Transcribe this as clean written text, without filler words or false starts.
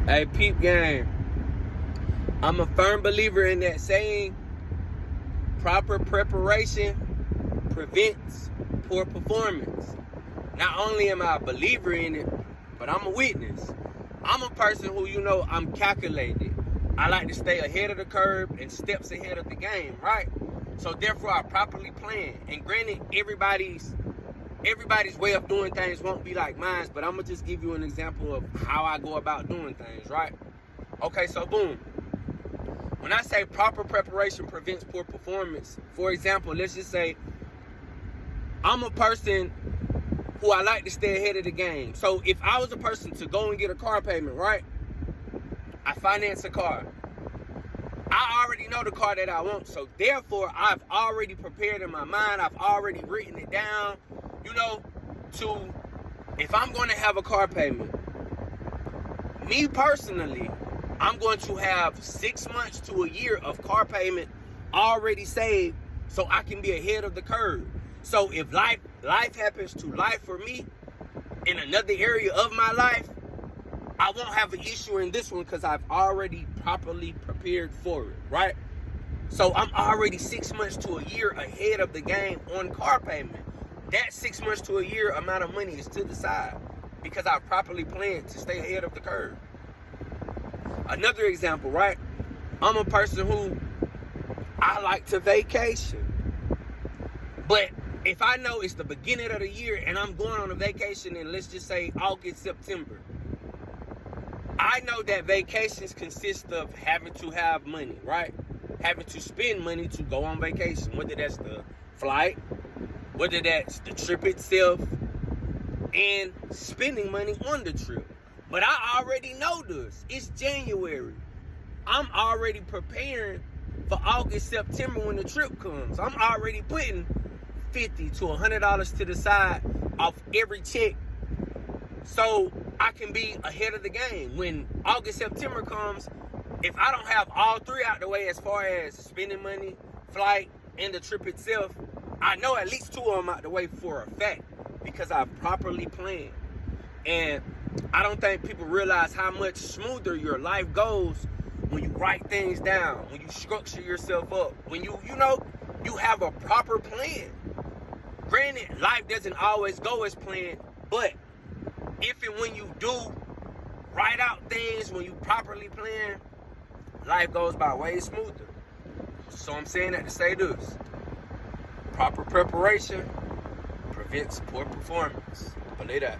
Hey, peep game. I'm a firm believer in that saying, proper preparation prevents poor performance. Not only am I a believer in it, but I'm a witness. I'm a person who, I'm calculated. I like to stay ahead of the curve and steps ahead of the game, right? So therefore, I properly plan. And granted, everybody's way of doing things won't be like mine, but I'm gonna just give you an example of how I go about doing things, right? Okay, so boom. When I say proper preparation prevents poor performance, for example, let's just say I'm a person who I like to stay ahead of the game. So if I was a person to go and get a car payment, right? I finance a car. I already know the car that I want, so therefore I've already prepared in my mind. I've already written it down, to if I'm going to have a car payment. Me personally, I'm going to have 6 months to a year of car payment already saved so I can be ahead of the curve. So if life happens to life for me in another area of my life, I won't have an issue in this one because I've already properly prepared for it, right? So I'm already 6 months to a year ahead of the game on car payment. That 6 months to a year amount of money is to the side because I've properly planned to stay ahead of the curve. Another example, right? I'm a person who I like to vacation. But if I know it's the beginning of the year and I'm going on a vacation in, let's just say, August, September, I know that vacations consist of having to have money, right? Having to spend money to go on vacation, whether that's the flight, whether that's the trip itself, and spending money on the trip. But I already know this. It's January. I'm already preparing for August, September when the trip comes. I'm already putting $50 to $100 to the side off every check so I can be ahead of the game. When August, September comes, if I don't have all three out the way as far as spending money, flight, and the trip itself, I know at least two of them out the way for a fact because I've properly planned. And I don't think people realize how much smoother your life goes when you write things down, when you structure yourself up, when you have a proper plan. Granted, life doesn't always go as planned, but if and when you do write out things, when you properly plan, life goes by way smoother. So I'm saying that to say this. Proper preparation prevents poor performance. Believe that.